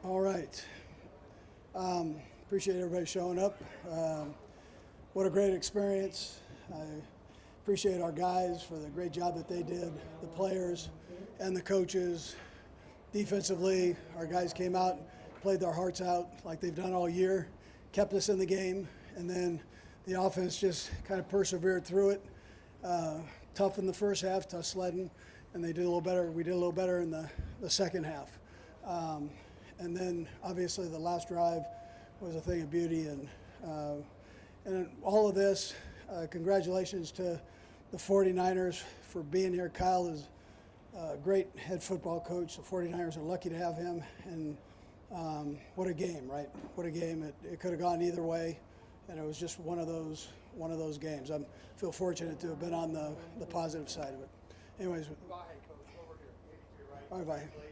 All right. Appreciate everybody showing up. What a great experience. I appreciate our guys for the great job that they did, the players and the coaches. Defensively, our guys came out, played their hearts out like they've done all year, kept us in the game, and then the offense just kind of persevered through it. Tough in the first half, tough sledding, and they did a little better. We did a little better in the second half. And then obviously the last drive was a thing of beauty, and all of this, congratulations to the 49ers for being here. Kyle is a great head football coach. The 49ers are lucky to have him, and what a game, right? What a game. It could have gone either way, and it was just one of those games. I feel fortunate to have been on the positive side of it. Anyways. Go ahead, Coach. Over here. Maybe to your right. All right, bye.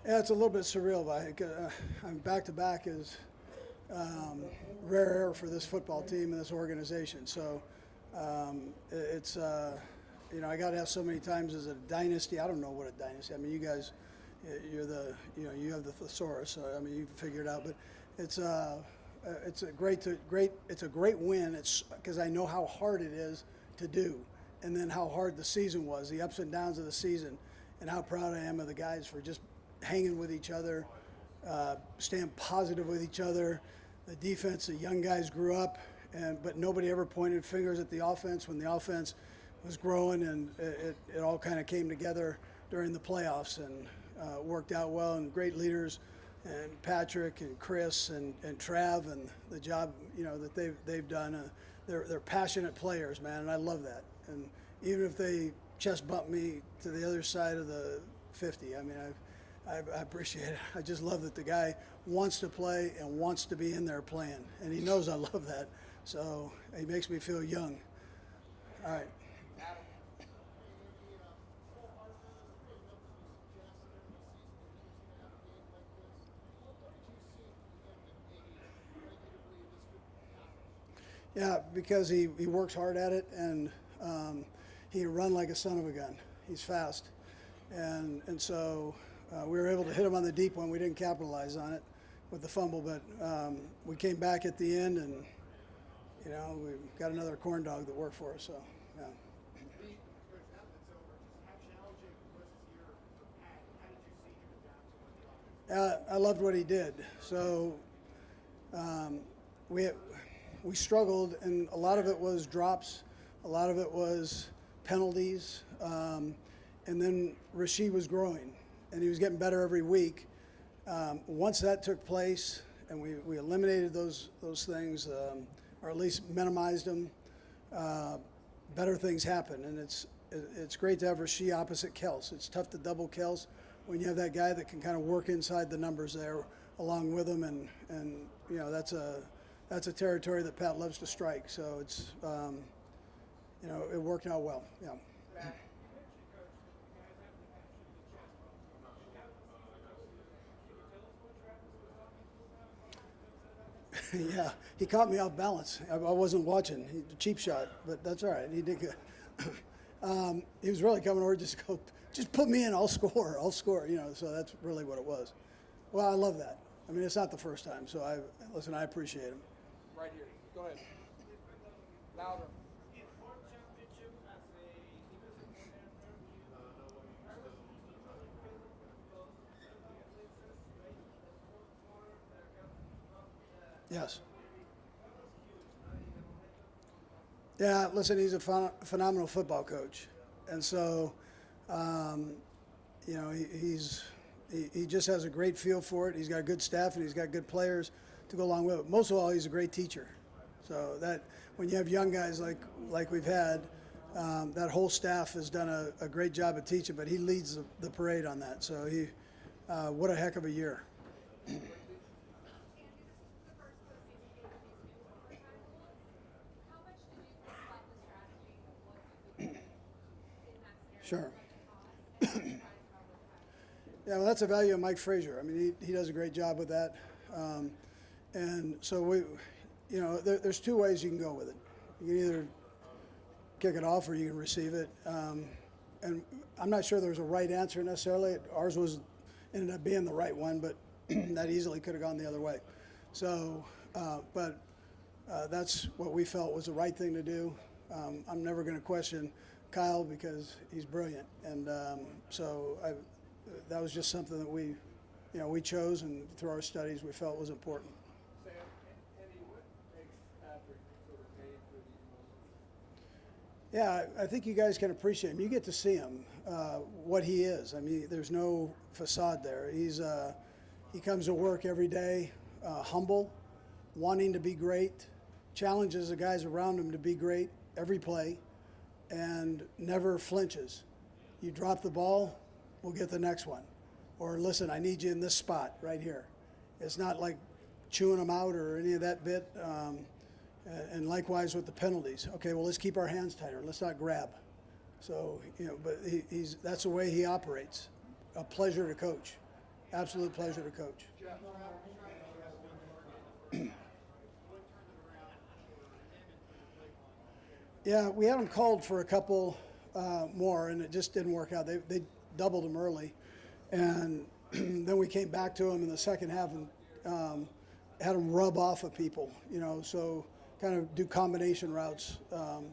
Yeah, it's a little bit surreal, but I'm back-to-back is rare air for this football team and this organization. So it's I got asked so many times, is it a dynasty? I don't know what a dynasty. I mean, you guys, you have the thesaurus. So I mean, you can figure it out. But it's a great win. It's because I know how hard it is to do, and then how hard the season was, the ups and downs of the season, and how proud I am of the guys for just hanging with each other, staying positive with each other. The defense, the young guys grew up, but nobody ever pointed fingers at the offense when the offense was growing, and it all kind of came together during the playoffs and worked out well. And great leaders, and Patrick and Chris and Trav, and the job that they've done. They're passionate players, man, and I love that. And even if they chest bump me to the other side of the 50, I mean, I appreciate it. I just love that the guy wants to play and wants to be in there playing, and he knows I love that. So he makes me feel young. All right. Yeah, because he works hard at it, and he run like a son of a gun. He's fast, and so. We were able to hit him on the deep one. We didn't capitalize on it with the fumble, but we came back at the end, and we got another corn dog that worked for us. So, yeah. I loved what he did. So we struggled, and a lot of it was drops, a lot of it was penalties, and then Reid was growing. And he was getting better every week. Once that took place, and we eliminated those things, or at least minimized them, better things happen. And it's great to have Reid opposite Kels. It's tough to double Kels when you have that guy that can kind of work inside the numbers there along with him, and that's a territory that Pat loves to strike. So it's it worked out well. Yeah. Yeah, he caught me off balance. I wasn't watching. Cheap shot, but that's all right. He did good. He was really coming over just put me in. I'll score. So that's really what it was. Well, I love that. I mean, it's not the first time. So I appreciate him. Right here. Go ahead. Louder. Yes. Yeah, listen, he's a phenomenal football coach. And so, he just has a great feel for it. He's got a good staff, and he's got good players to go along with it. Most of all, he's a great teacher. So that when you have young guys like we've had, that whole staff has done a great job of teaching, but he leads the parade on that. So what a heck of a year. Sure. Yeah, well, that's a value of Mike Frazier. I mean, he does a great job with that. And so you know, there's two ways you can go with it. You can either kick it off or you can receive it. And I'm not sure there's a right answer necessarily. Ours ended up being the right one, but that easily could have gone the other way. So, that's what we felt was the right thing to do. I'm never going to question Kyle because he's brilliant, and that was just something that we chose, and through our studies we felt was important. Sam, Andy, what makes Patrick sort of made for these moments? Yeah, I think you guys can appreciate him. You get to see him, what he is. I mean, there's no facade there. He comes to work every day, humble, wanting to be great, challenges the guys around him to be great every play, and never flinches. You drop the ball, we'll get the next one. Or listen, I need you in this spot right here. It's not like chewing them out or any of that bit. And likewise with the penalties. Okay, well, let's keep our hands tighter. Let's not grab. So, but that's the way he operates. A pleasure to coach. Absolute pleasure to coach. Yeah, we had him called for a couple more, and it just didn't work out. They doubled him early, and then we came back to him in the second half and had him rub off of people, so kind of do combination routes. A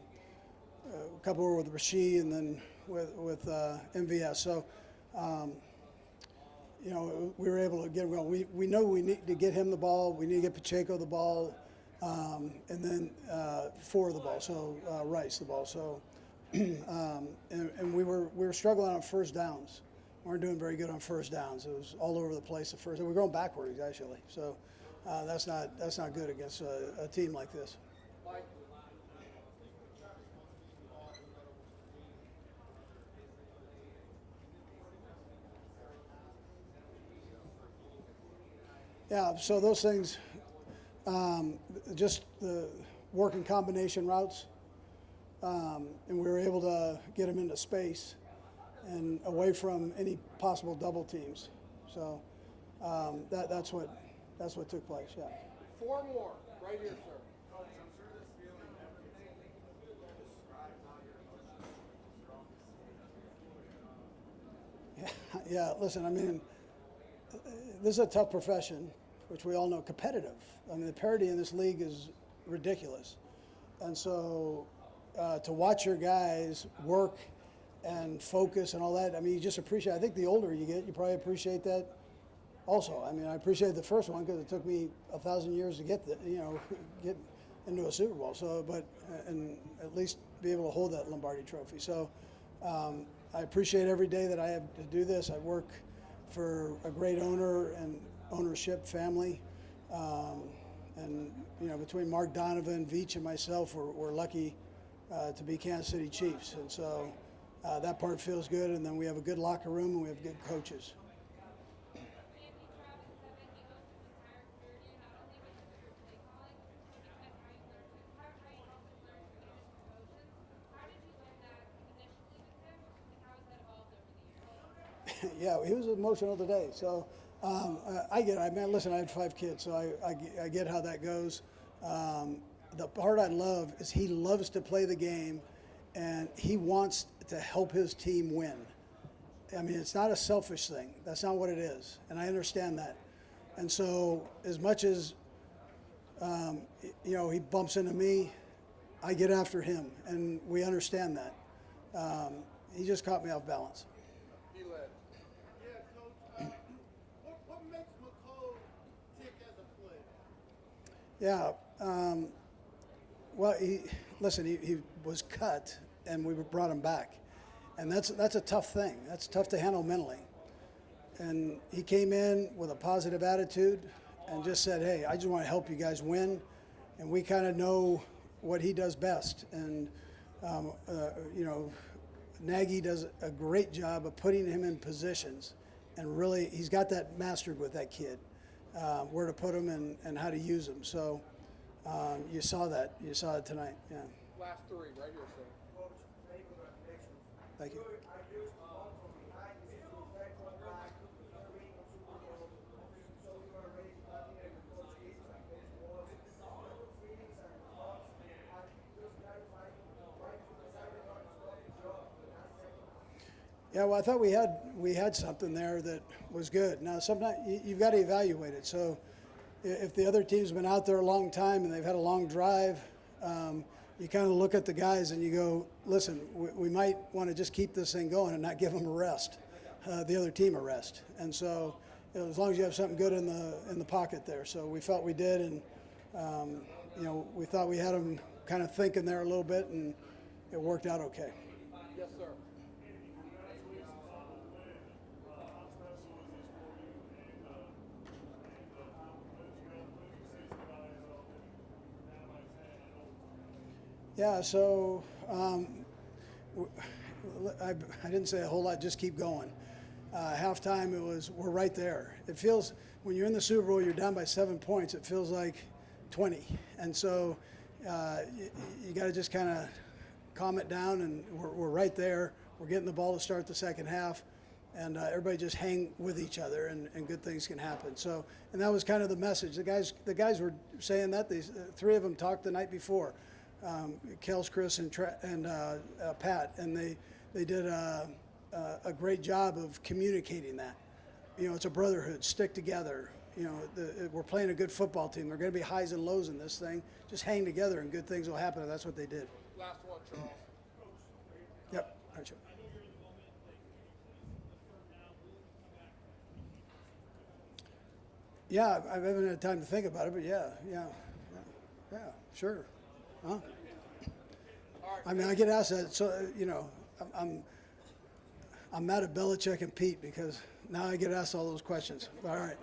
couple were with Reid and then with MVS. So, we were able to get him going. We know we need to get him the ball. We need to get Pacheco the ball. And then for the ball, so Rice the ball. So, and we were struggling on first downs. We weren't doing very good on first downs. It was all over the place at first. And we're going backwards actually. So that's not good against a team like this. Mike. Yeah. So those things. Just the working combination routes, and we were able to get them into space and away from any possible double teams. So that's what took place. Yeah. 4 more, right here, sir. Coach, I'm sure this feeling describe how you're Yeah. Listen, I mean, this is a tough profession, which we all know, competitive. I mean, the parity in this league is ridiculous. And so to watch your guys work and focus and all that, I mean, you just appreciate, I think the older you get, you probably appreciate that also. I mean, I appreciated the first one because it took me 1,000 years to get into a Super Bowl. So, and at least be able to hold that Lombardi trophy. So I appreciate every day that I have to do this. I work for a great owner and ownership family, and between Mark Donovan, Veach, and myself, we're lucky to be Kansas City Chiefs, and so that part feels good. And then we have a good locker room and we have good coaches. Yeah, he was emotional today. So I get it. I mean, listen, I had 5 kids, so I get how that goes. The part I love is he loves to play the game, and he wants to help his team win. I mean, it's not a selfish thing. That's not what it is, and I understand that. And so as much as, he bumps into me, I get after him, and we understand that. He just caught me off balance. He led. What makes McCall tick as a player? Yeah. Well, he was cut, and we brought him back, and that's a tough thing. That's tough to handle mentally. And he came in with a positive attitude, and just said, "Hey, I just want to help you guys win," and we kind of know what he does best. And Nagy does a great job of putting him in positions, and really he's got that mastered with that kid, where to put him and how to use him. So you saw that. You saw it tonight. Yeah. Last 3, right here, sir. Thank you. Yeah, well, I thought we had something there that was good. Now, sometimes you've got to evaluate it. So, if the other team's been out there a long time and they've had a long drive, you kind of look at the guys and you go, listen, we might want to just keep this thing going and not give them a rest, the other team a rest. And so, as long as you have something good in the pocket there. So we felt we did, and we thought we had them kind of thinking there a little bit, and it worked out okay. Yes, sir. Yeah, so I didn't say a whole lot, just keep going. Halftime, we're right there. It feels, when you're in the Super Bowl, you're down by 7 points, it feels like 20. And so you got to just kind of calm it down, and we're right there. We're getting the ball to start the second half, and everybody just hang with each other, and good things can happen. So, and that was kind of the message. The guys were saying that. These three of them talked the night before. Kels, Chris, and Pat, and they did a great job of communicating that. It's a brotherhood. Stick together. We're playing a good football team. There are going to be highs and lows in this thing. Just hang together, and good things will happen. And that's what they did. Last one, Charles. Yep. All right, sure. Yeah, I haven't had time to think about it, but yeah, sure. Huh? I mean, I get asked that, so I'm mad at Belichick and Pete because now I get asked all those questions. All right.